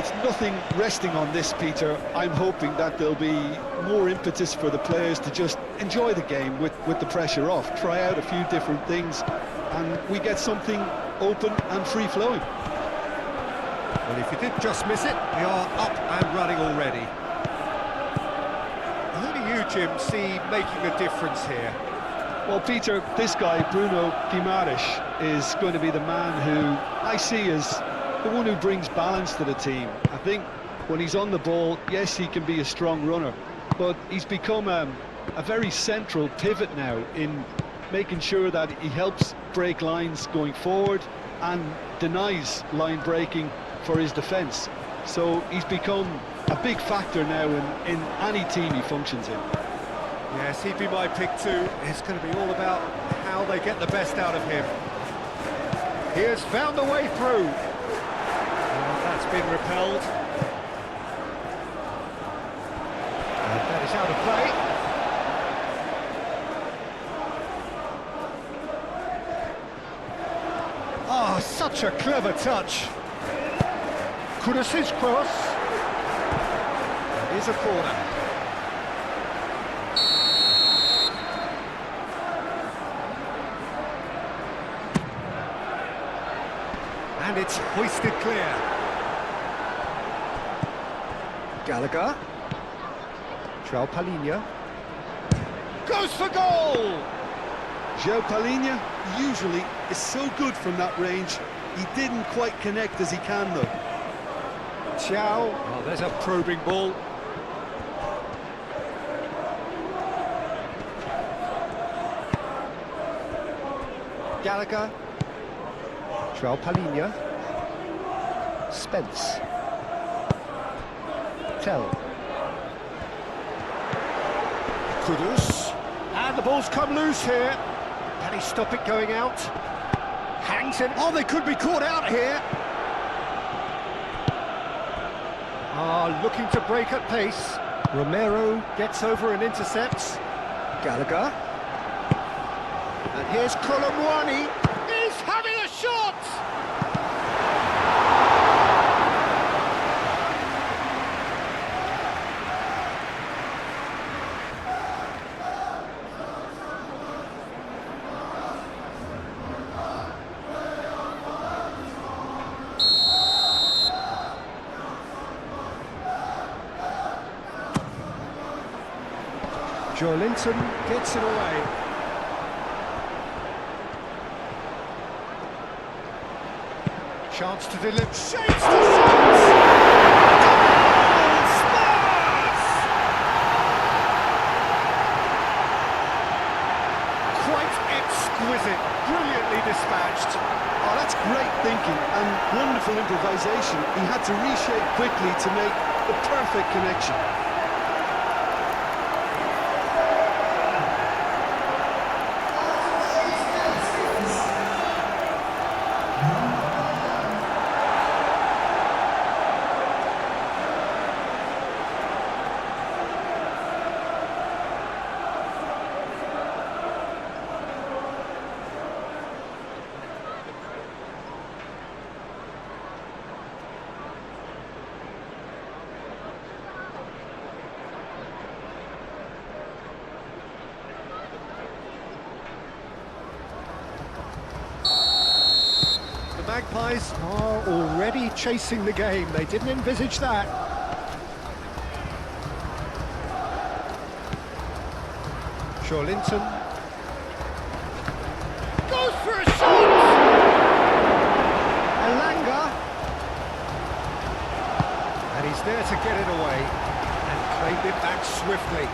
with nothing resting on this, Peter, I'm hoping that there'll be more impetus for the players to just enjoy the game with the pressure off, try out a few different things, and we get something open and free-flowing. Well, if you did just miss it, we are up and running already. Who do you, Jim, see making a difference here? Well, Peter, this guy, Bruno Guimaraes, is going to be the man who I see as the one who brings balance to the team. I think when he's on the ball, yes, he can be a strong runner, but he's become a very central pivot now in making sure that he helps break lines going forward and denies line breaking for his defence. So he's become a big factor now in any team he functions in. Yes, he'd be my pick too. It's going to be all about how they get the best out of him. He has found a way through. That's been repelled. And that is out of play. Oh, such a clever touch. Kudus' cross. It is a corner. And it's hoisted clear. Gallagher. João Palhinha. Goes for goal! João Palhinha usually is so good from that range. He didn't quite connect as he can, though. João. Oh, there's a probing ball. Gallagher. João Palhinha. Spence. Tell. Kudus. And the ball's come loose here. Can he stop it going out? Hangs it. Oh, they could be caught out here. Looking to break at pace. Romero gets over and intercepts. Gallagher. And here's Colomwani. He's having a shot! Joelinton gets it away. Chance to deliver. Shapes to shots! Spurs! Quite exquisite, brilliantly dispatched. Oh, that's great thinking and wonderful improvisation. He had to reshape quickly to make the perfect connection. The Magpies are already chasing the game. They didn't envisage that. Joelinton goes for a shot! Elanga. And he's there to get it away and claimed it back swiftly.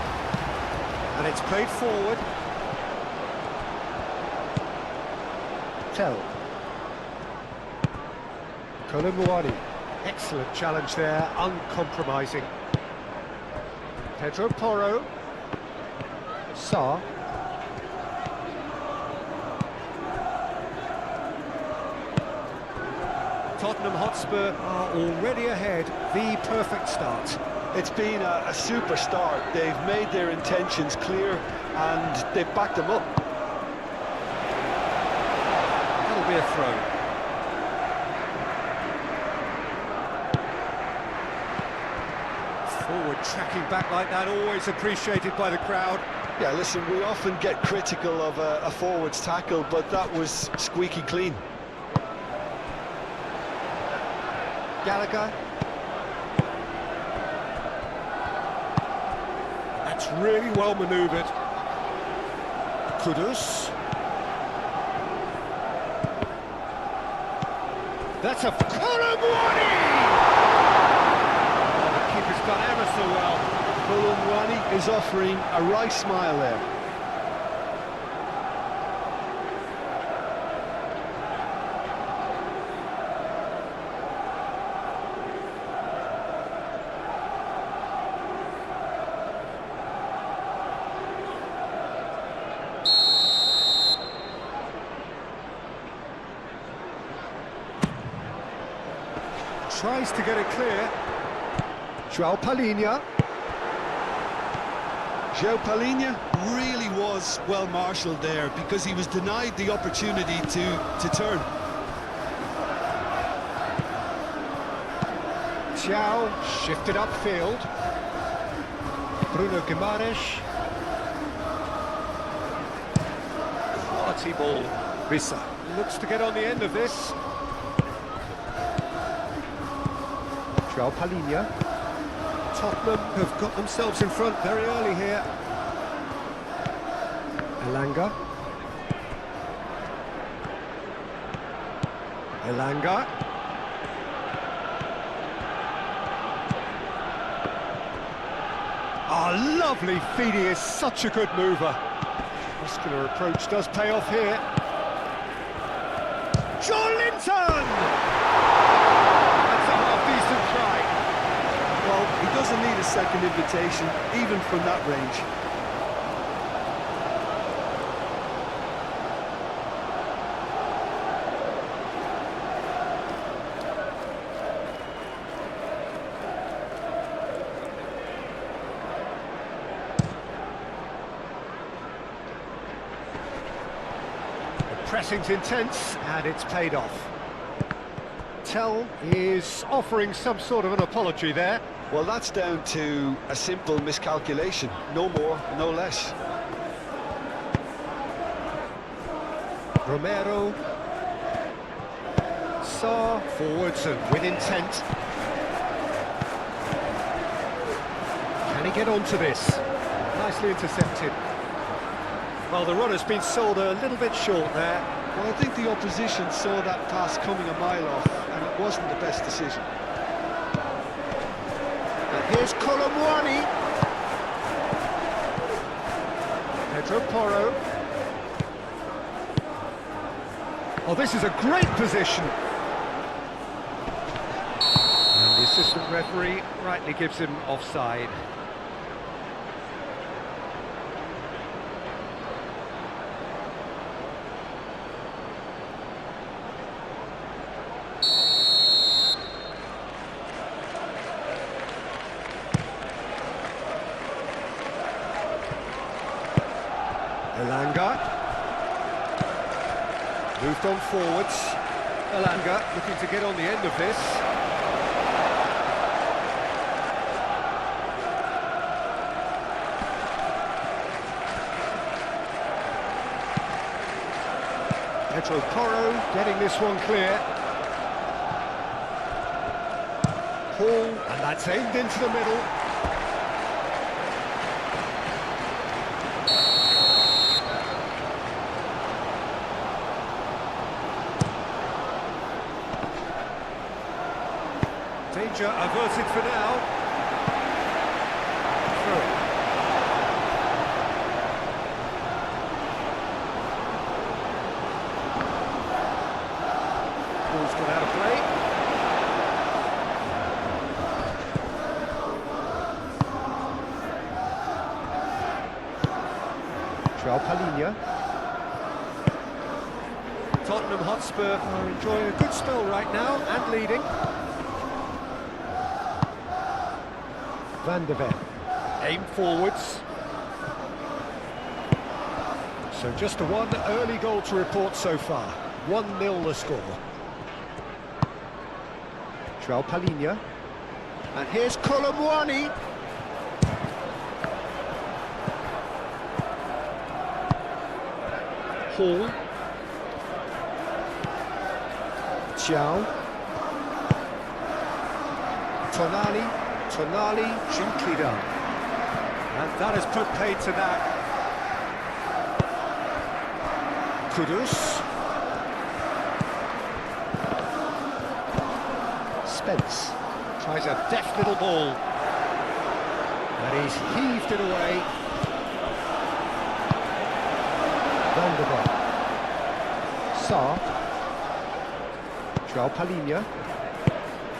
And it's played forward. Tell. Colomwani. Excellent challenge there, uncompromising. Pedro Porro. Sarr. Tottenham Hotspur are already ahead, the perfect start. It's been a super start. They've made their intentions clear and they've backed them up. That'll be a throw. Tracking back like that, always appreciated by the crowd. Yeah, listen, we often get critical of a forward's tackle, but that was squeaky clean. Gallagher. That's really well manoeuvred. Kudus. That's a Colomwani! Oh, the keeper's done ever so well. Colomwani is offering a wry smile there. Tries to get it clear. João Palhinha. João Palhinha really was well marshalled there because he was denied the opportunity to turn. João shifted upfield. Bruno Guimaraes. Quality ball. Rissa looks to get on the end of this. João Palhinha. Tottenham have got themselves in front very early here. Elanga. Elanga. Oh, lovely feed, he is such a good mover. Muscular approach does pay off here. Joelinton! That's a half-decent try. Well, he doesn't need a second invitation, even from that range. Pressing's intense, and it's paid off. Tell is offering some sort of an apology there. Well, that's down to a simple miscalculation. No more, no less. Romero. Sarr forwards and with intent. Can he get onto this? Nicely intercepted. Well, the run has been sold a little bit short there. Well, I think the opposition saw that pass coming a mile off, and it wasn't the best decision. And here's Colomwani. Pedro Porro. Oh, this is a great position. And the assistant referee rightly gives him offside. Elanga. Moved on forwards. Elanga looking to get on the end of this. Pedro Porro getting this one clear. Hall, and that's aimed into the middle. Danger averted for now. Through. Ball's gone out of play. João Palhinha. Tottenham Hotspur are enjoying a good spell right now and leading. Van der Ven, aim forwards. So just a one early goal to report so far. 1-0 the score. João Palhinha. And here's Colomwani. Hall. Xiao. Tonali, gently done. And that has put paid to that. Kudus. Spence tries a deft little ball. And he's heaved it away. Van der Ven. Sarr. João Palhinha.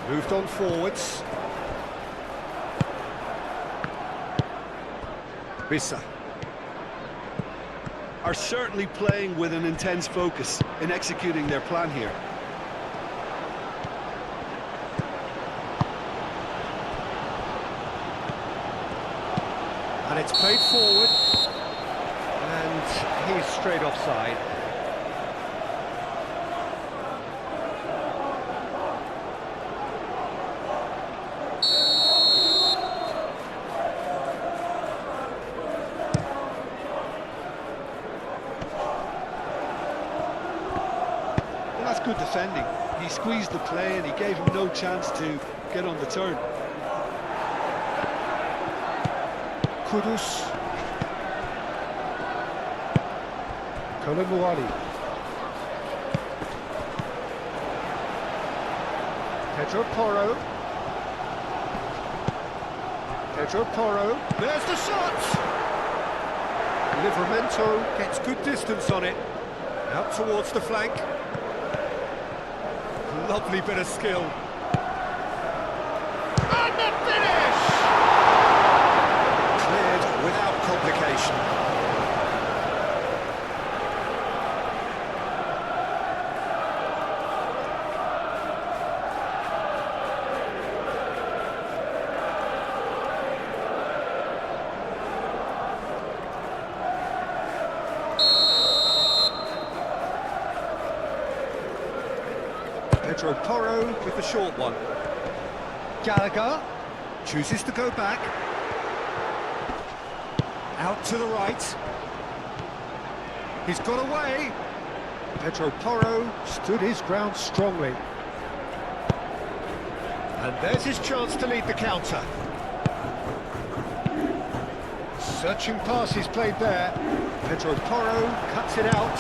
Moved on forwards. Bissa. Are certainly playing with an intense focus in executing their plan here. And it's played forward. And he's straight offside. That's good defending. He squeezed the play and he gave him no chance to get on the turn. Kudus. Colomboani. Pedro Porro. There's the shot! Livramento gets good distance on it. Out towards the flank. Lovely bit of skill. And the finish! Cleared without complication. Pedro Porro with the short one. Gallagher chooses to go back. Out to the right. He's got away. Pedro Porro stood his ground strongly. And there's his chance to lead the counter. Searching pass he's played there. Pedro Porro cuts it out.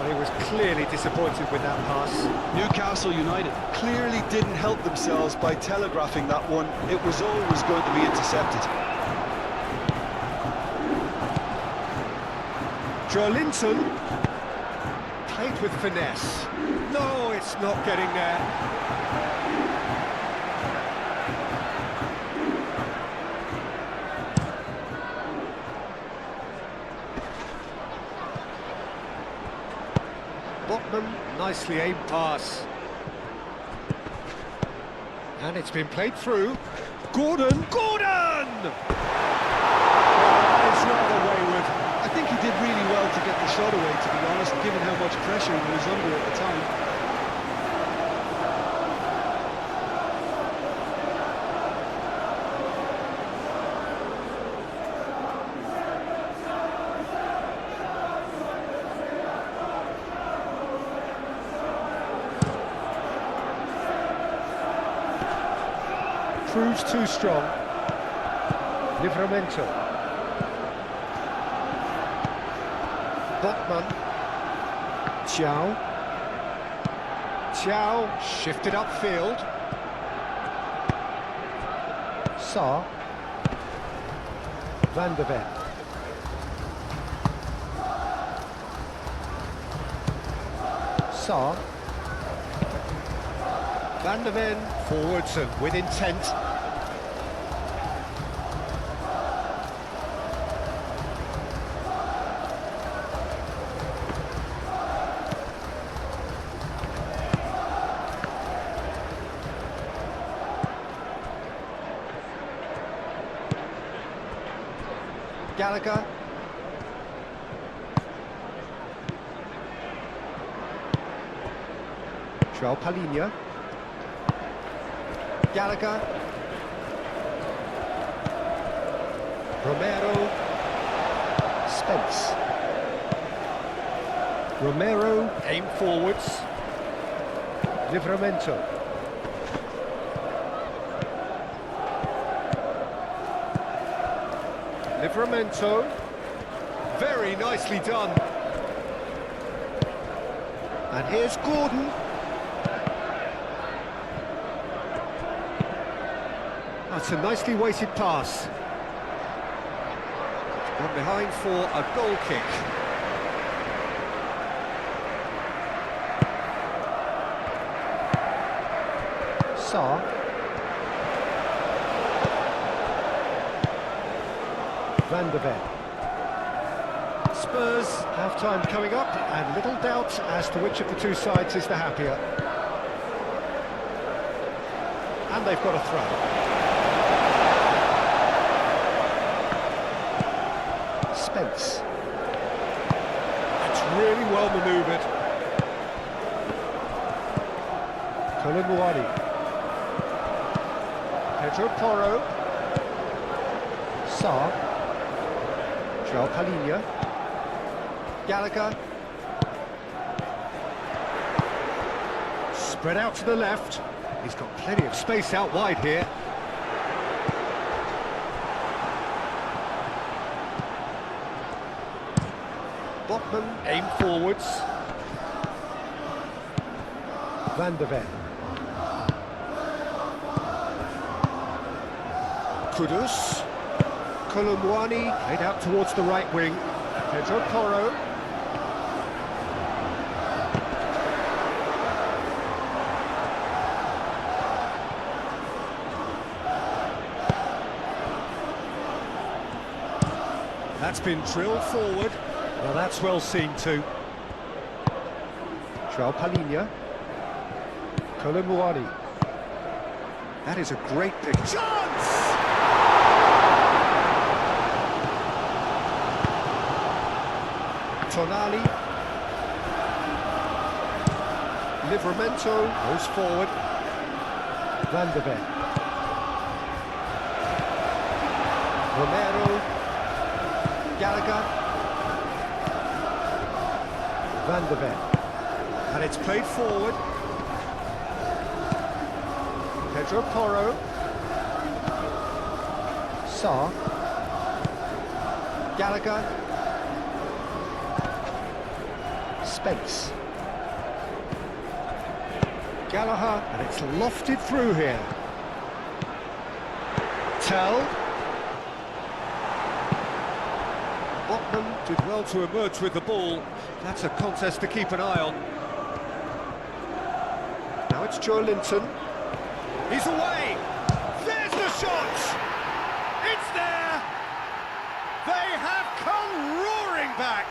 Well, he was clearly disappointed with that pass. Newcastle United clearly didn't help themselves by telegraphing that one. It was always going to be intercepted. Joelinton played with finesse. No, it's not getting there. Botman, nicely aimed pass. And it's been played through. Gordon! Well, that is rather wayward. I think he did really well to get the shot away, to be honest, given how much pressure he was under at the time. Proves too strong. Livramento. Botman. Xiao shifted upfield. Sarr. Van der Ven. Sarr. Van der Ven forwards and with intent. Gallagher. João Palhinha. Gallagher. Romero. Spence. Romero, aim forwards. Livramento. Livramento. Very nicely done. And here's Gordon. That's a nicely weighted pass. Gone behind for a goal kick. Saar. Van der Ven. Spurs, half-time coming up, and little doubt as to which of the two sides is the happier. And they've got a throw. Spence. That's really well manoeuvred. Colomboani. Pedro Porro. Saar. João Palhinha. Gallagher. Spread out to the left. He's got plenty of space out wide here. Botman, aim forwards. Van der Ven. Kudus. Colomboani, played out towards the right wing. Pedro Porro. That's been drilled forward. Well, that's well seen too. João Palhinha. Colomboani. That is a great pick. Chance! Tonali. Livramento goes forward. Van der Ven. Romero. Gallagher. Van der Ven. And it's played forward. Pedro Porro. Saar. Gallagher. Spence. Gallagher, and it's lofted through here. Tell. Botman did well to emerge with the ball. That's a contest to keep an eye on. Now it's Joe Linton. He's away! There's the shot! It's there! They have come roaring back!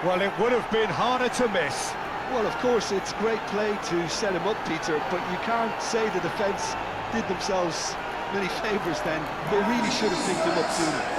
Well, it would have been harder to miss. Well, of course, it's great play to set him up, Peter, but you can't say the defence did themselves many favours then. They really should have picked him up sooner.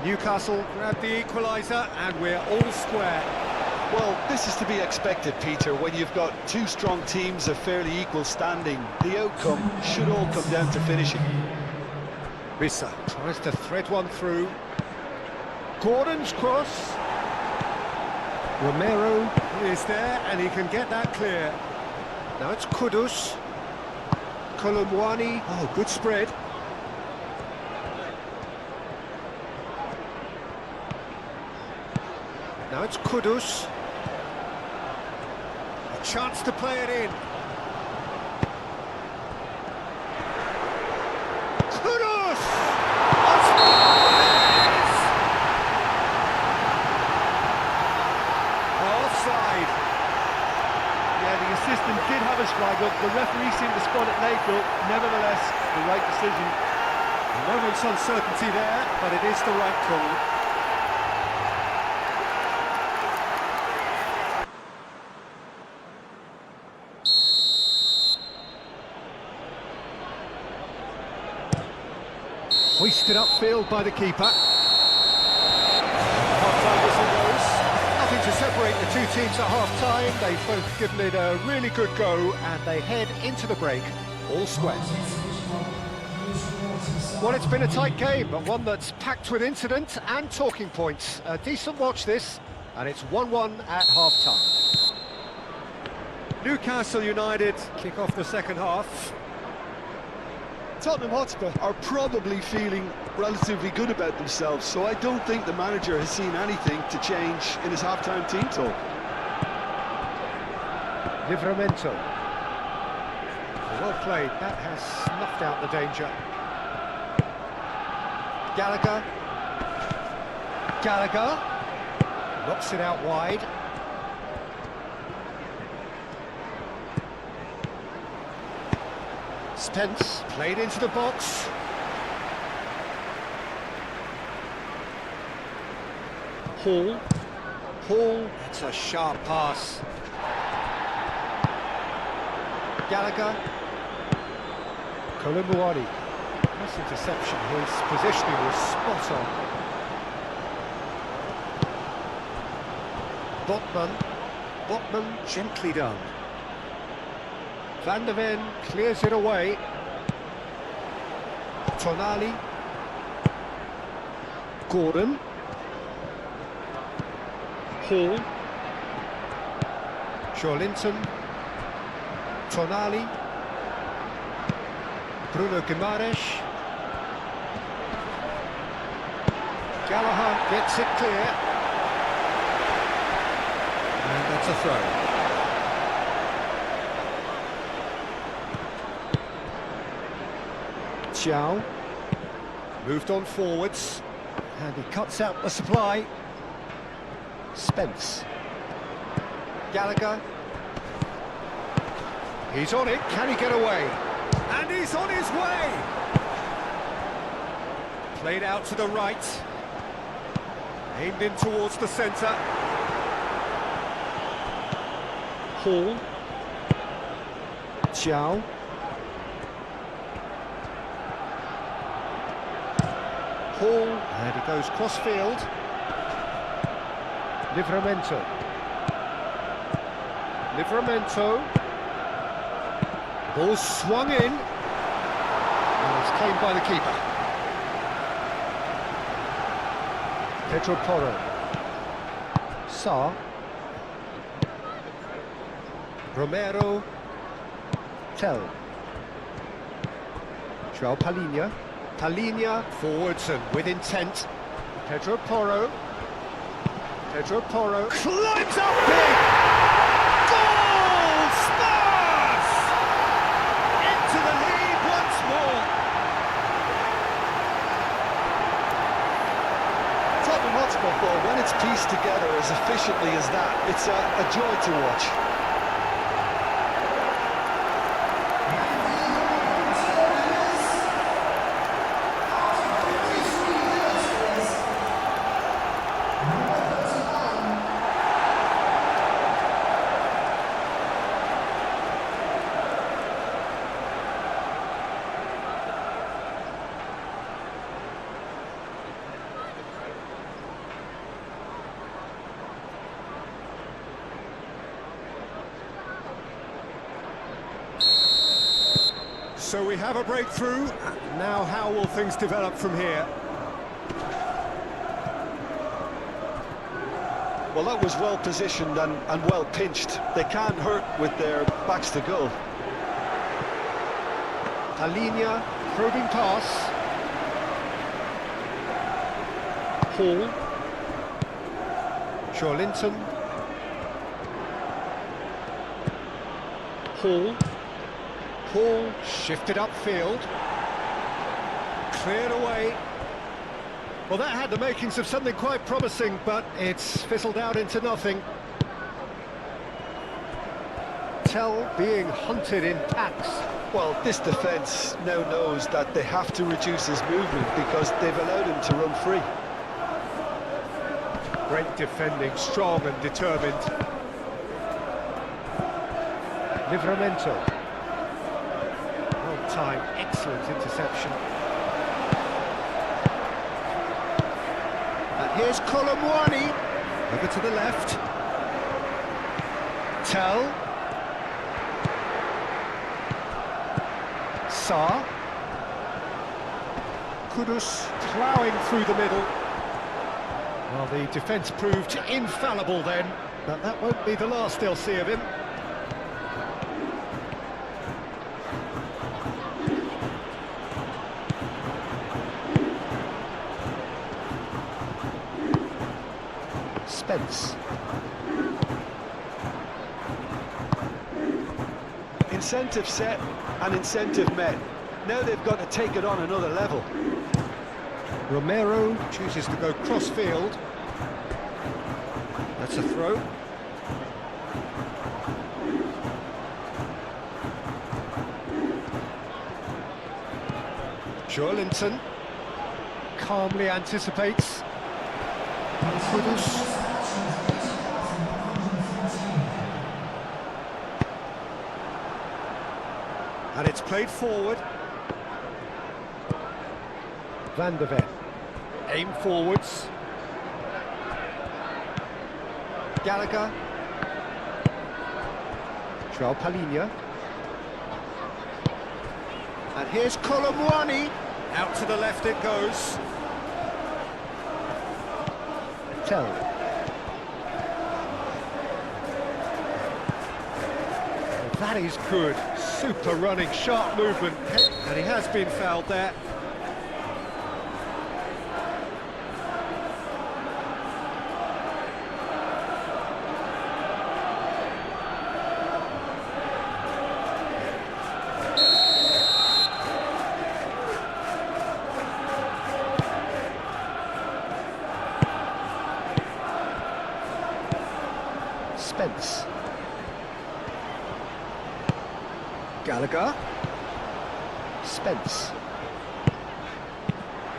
Newcastle grab the equaliser and we're all square. Well, this is to be expected, Peter, when you've got two strong teams of fairly equal standing. The outcome should all come down to finishing. Rissa tries to thread one through. Gordon's cross. Romero is there and he can get that clear. Now it's Kudus. Colomboani. Oh, good spread. Now it's Kudus. A chance to play it in. Kudus! Offside. Yeah, the assistant did have his flag up. The referee seemed to spot it late, but nevertheless, decision. A moment's uncertainty there, but it is the right call. Hoisted upfield by the keeper. Half-time whistle goes. Nothing to separate the two teams at half-time. They've both given it a really good go, and they head into the break all square. Well, it's been a tight game, but one that's packed with incident and talking points. A decent watch this, and it's 1-1 at half-time. Newcastle United kick off the second half. Tottenham Hotspur are probably feeling relatively good about themselves, so I don't think the manager has seen anything to change in his half-time team talk. Livramento. Well played, that has snuffed out the danger. Gallagher. Gallagher. Knocks it out wide. Spence, played into the box. Hall. Hall, that's a sharp pass. Gallagher. Colomboani. Nice interception, his positioning was spot on. Botman. Botman, gently done. Van der Ven clears it away. Tonali. Gordon. Hall. Joelinton. Tonali. Bruno Guimaraes. Gallagher gets it clear. And that's a throw. Xiao moved on forwards, and he cuts out the supply. Spence. Gallagher. He's on it, can he get away? And he's on his way! Played out to the right. Aimed in towards the centre. Hall. Xiao. Hall, and he goes cross-field. Livramento. Livramento. Ball swung in. And it's claimed by the keeper. Pedro Porro. Sarr. Romero. Tell. João Palhinha. Palhinha, forwards and with intent. Pedro Porro. Pedro Porro climbs up big! Goal! Spurs! Into the lead once more. Tottenham Hotspur ball, when it's pieced together as efficiently as that, it's a joy to watch. So we have a breakthrough. Now how will things develop from here? Well, that was well positioned and well pinched. They can't hurt with their backs to goal. Palhinha, probing pass. Hall. Joelinton. Hall. Hall shifted upfield. Cleared away. Well, that had the makings of something quite promising, but it's fizzled out into nothing. Tell being hunted in packs. Well, this defence now knows that they have to reduce his movement because they've allowed him to run free. Great defending, strong and determined. Livramento. Well timed, excellent interception. And here's Colomwani. Over to the left. Tell. Sarr. Kudus ploughing through the middle. Well, the defence proved infallible then, but that won't be the last they'll see of him. Spence. Incentive set and incentive met. Now they've got to take it on another level. Romero chooses to go cross-field. That's a throw. Joelinton calmly anticipates. Kudus. And it's played forward. Van der Ven. Aim forwards. Gallagher. João Palhinha. And here's Colomwani. Out to the left it goes. Tell. That is good. Super running, sharp movement. And he has been fouled there. Spence. Gallagher. Spence.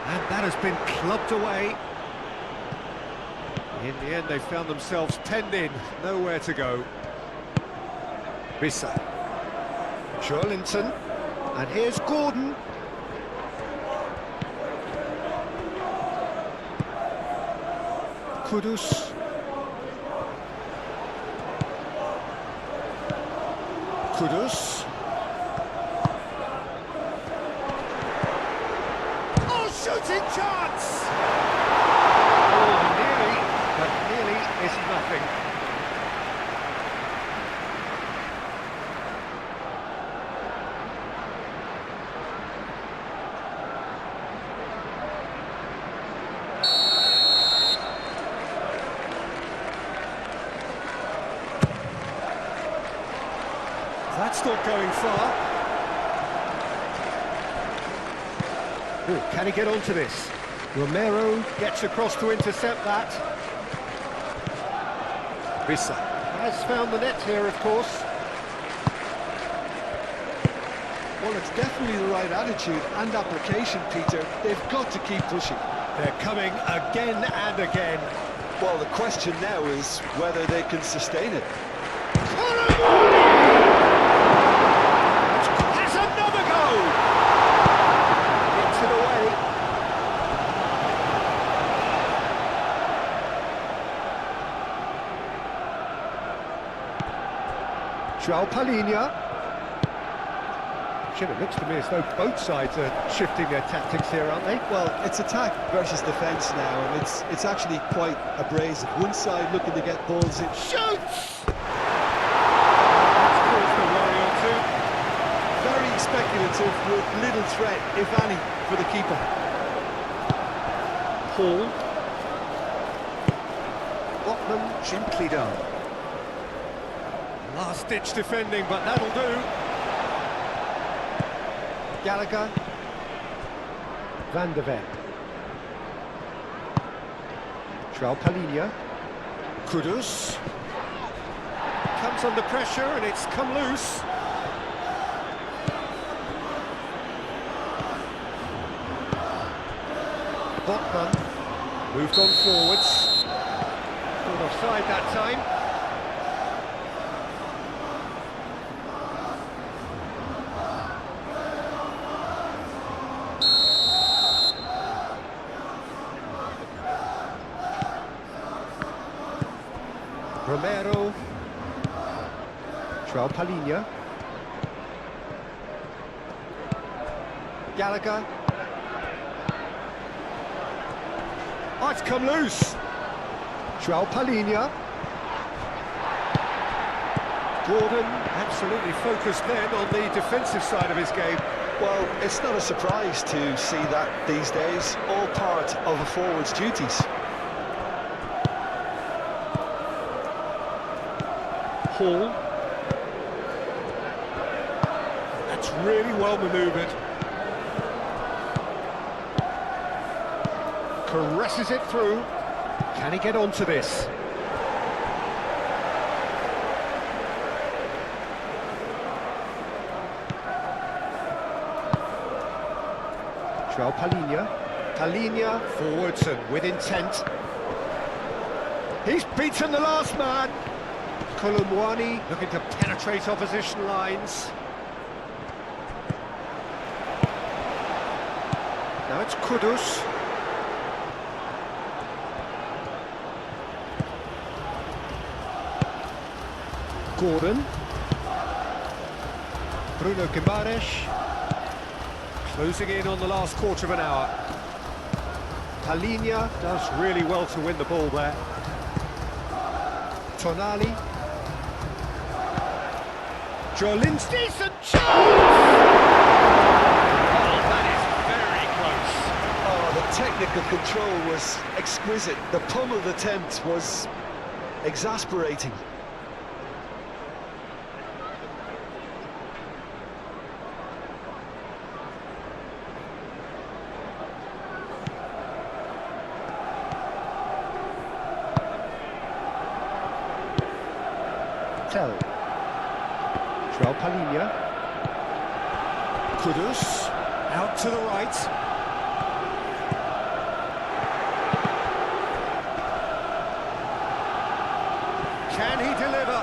And that has been clubbed away. In the end, they found themselves penned in, nowhere to go. Rissa. Joelinton. And here's Gordon. Kudus. Kudus. Oh, shooting chance! Oh, nearly, but nearly is nothing. That's not going far. Ooh, can he get onto this? Romero gets across to intercept that. Rissa has found the net here, of course. Well, it's definitely the right attitude and application, Peter. They've got to keep pushing. They're coming again and again. Well, the question now is whether they can sustain it. That's another goal! Gets it away. João Palhinha. It looks to me as though both sides are shifting their tactics here, aren't they? Well, it's attack versus defence now, and it's actually quite abrasive. One side looking to get balls in. Shoots! That's caused a worry or two. Very speculative with little threat, if any, for the keeper. Hall. Botman gently done. Last-ditch defending, but that'll do. Gallagher. Van der Ven. João Palhinha. Kudus. Comes under pressure and it's come loose. Botman moved on forwards. Not offside that time. Romero. João Palhinha. Gallagher. Oh, it's come loose. João Palhinha. Gordon, absolutely focused then on the defensive side of his game. Well, it's not a surprise to see that these days, all part of a forward's duties. Hall. That's really well manoeuvred. Caresses it through. Can he get onto this? João Palhinha. Palhinha forwards and with intent. He's beaten the last man. Colomwani looking to penetrate opposition lines. Now it's Kudus. Gordon. Bruno Guimaraes. Closing in on the last quarter of an hour. Palhinha does really well to win the ball there. Tonali. Jolin's decent chance! Oh, that is very close. Oh, the technical control was exquisite. The pummeled attempt was exasperating. Tell. João Palhinha. Kudus. Out to the right. Can he deliver?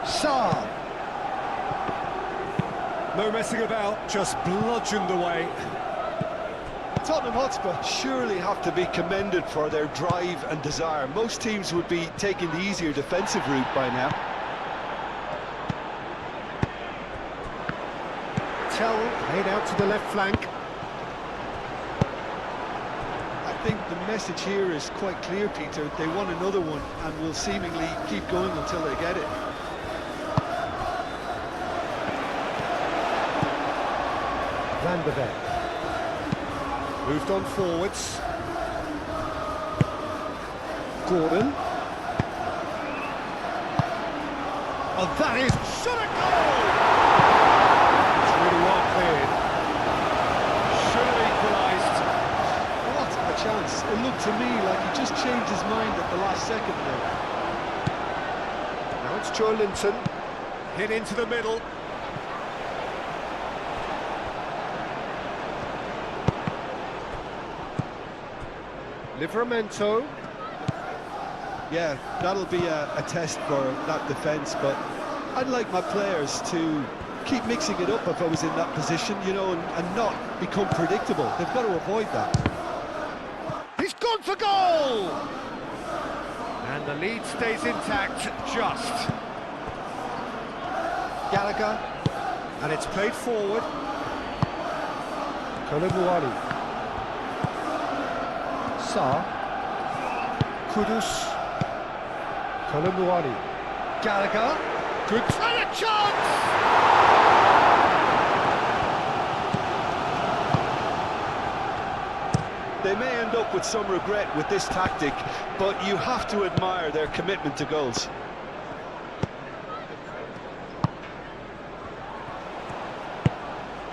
Saar. No messing about, just bludgeoned away. Tottenham Hotspur surely have to be commended for their drive and desire. Most teams would be taking the easier defensive route by now. Tell played out to the left flank. I think the message here is quite clear, Peter. They want another one and will seemingly keep going until they get it. Van de Beek. Moved on forwards. Gordon. Oh, that is shot at goal! It's really well cleared. Should have equalised. What a chance. It looked to me like he just changed his mind at the last second there. Now it's Jolinton. Hit into the middle. Livramento. Yeah, that'll be a test for that defence, but I'd like my players to keep mixing it up if I was in that position, you know, and not become predictable. They've got to avoid that. He's gone for goal! And the lead stays intact, just. Gallagher. And it's played forward. Colomwani. Saar. Kudus. Colomwani. Gallagher. Good and a chance! They may end up with some regret with this tactic, but you have to admire their commitment to goals.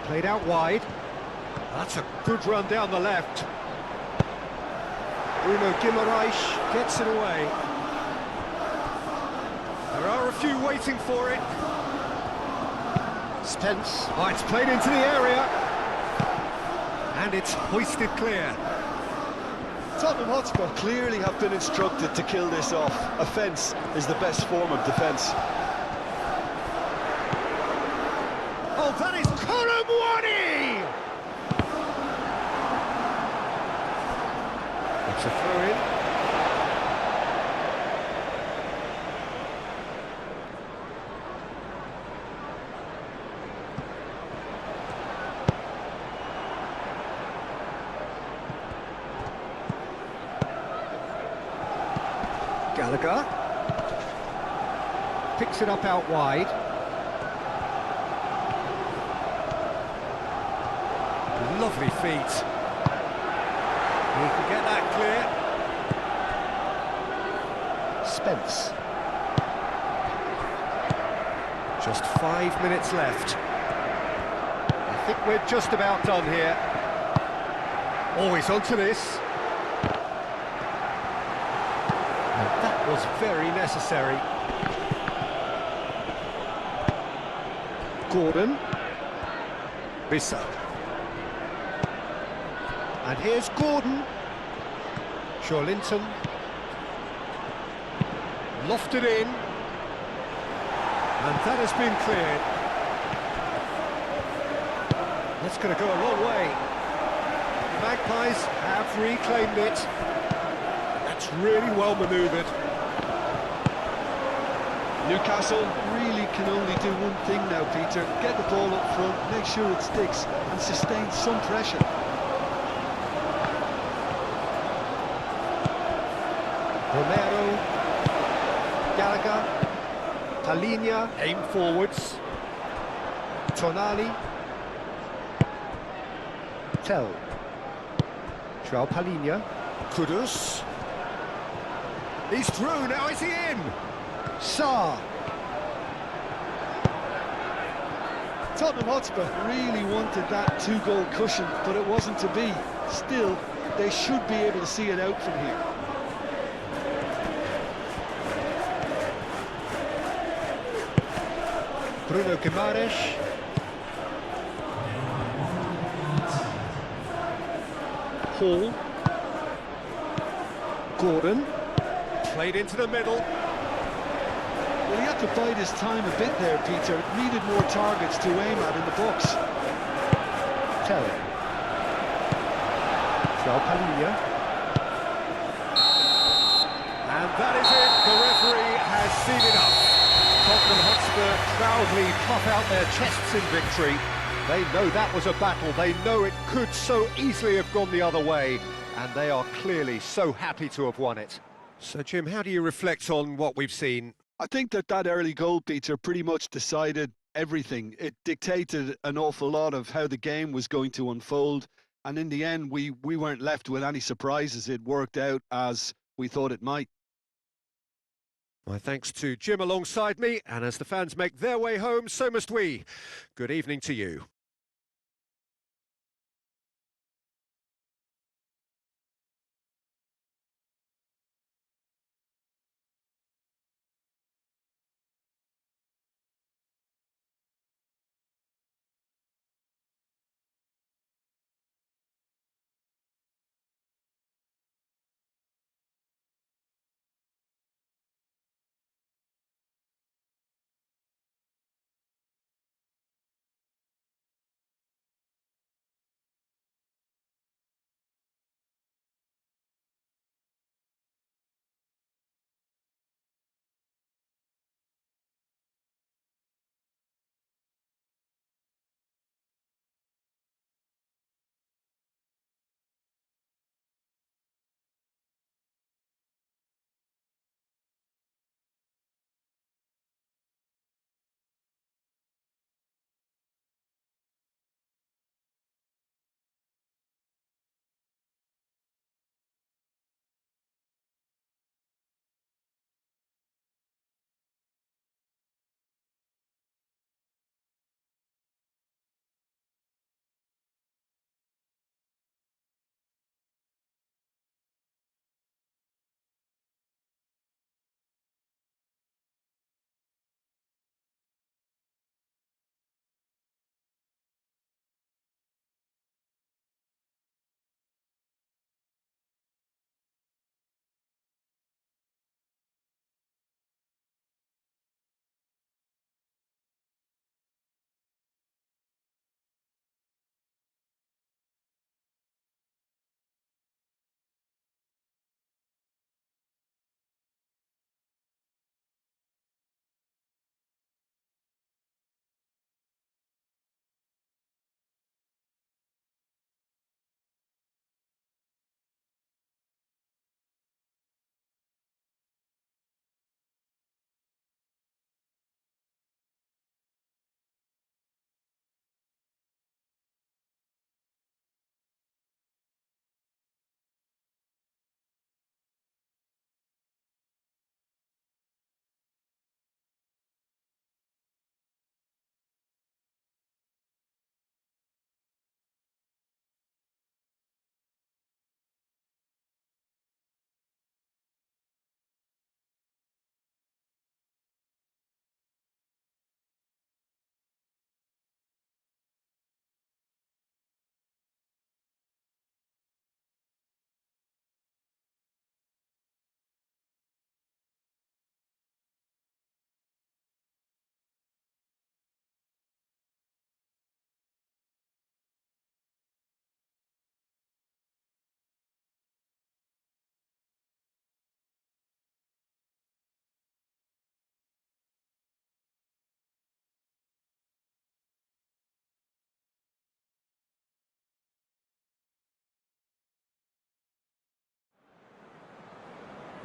Played out wide. That's a good run down the left. Bruno Guimaraes gets it away. There are a few waiting for it. Spence. Oh, it's played into the area. And it's hoisted clear. Tottenham Hotspur clearly have been instructed to kill this off. Offence is the best form of defence. Oh, that is Colomwani! It's a throw-in. Gallagher picks it up out wide. Lovely feet. He can get that clear. Spence. Just 5 minutes left. I think we're just about done here. Always onto this. That was very necessary. Gordon. Bissau. And here's Gordon. Joelinton. Lofted in. And that has been cleared. That's going to go a long way. The Magpies have reclaimed it. That's really well manoeuvred. Newcastle really can only do one thing now, Peter. Get the ball up front, make sure it sticks, and sustain some pressure. Romero, Gallagher, Palhinha, aim forwards. Tonali, Tell, João Palhinha, Kudus. He's through, now is he in? Sarr. Tottenham Hotspur really wanted that two-goal cushion, but it wasn't to be. Still, they should be able to see it out from here. Bruno Guimaraes. Hall. Gordon. Played into the middle. Well, he had to bide his time a bit there, Peter. Needed more targets to aim at in the box. Tell. João Palhinha. And that is it. The referee has seen enough. Tottenham Hotspur proudly puff out their chests in victory. They know that was a battle. They know it could so easily have gone the other way. And they are clearly so happy to have won it. So, Jim, how do you reflect on what we've seen? I think that early goal, Peter, pretty much decided everything. It dictated an awful lot of how the game was going to unfold. And in the end, we weren't left with any surprises. It worked out as we thought it might. My thanks to Jim alongside me, and as the fans make their way home, so must we. Good evening to you.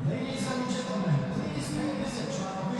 Ladies and gentlemen, please pay visit to our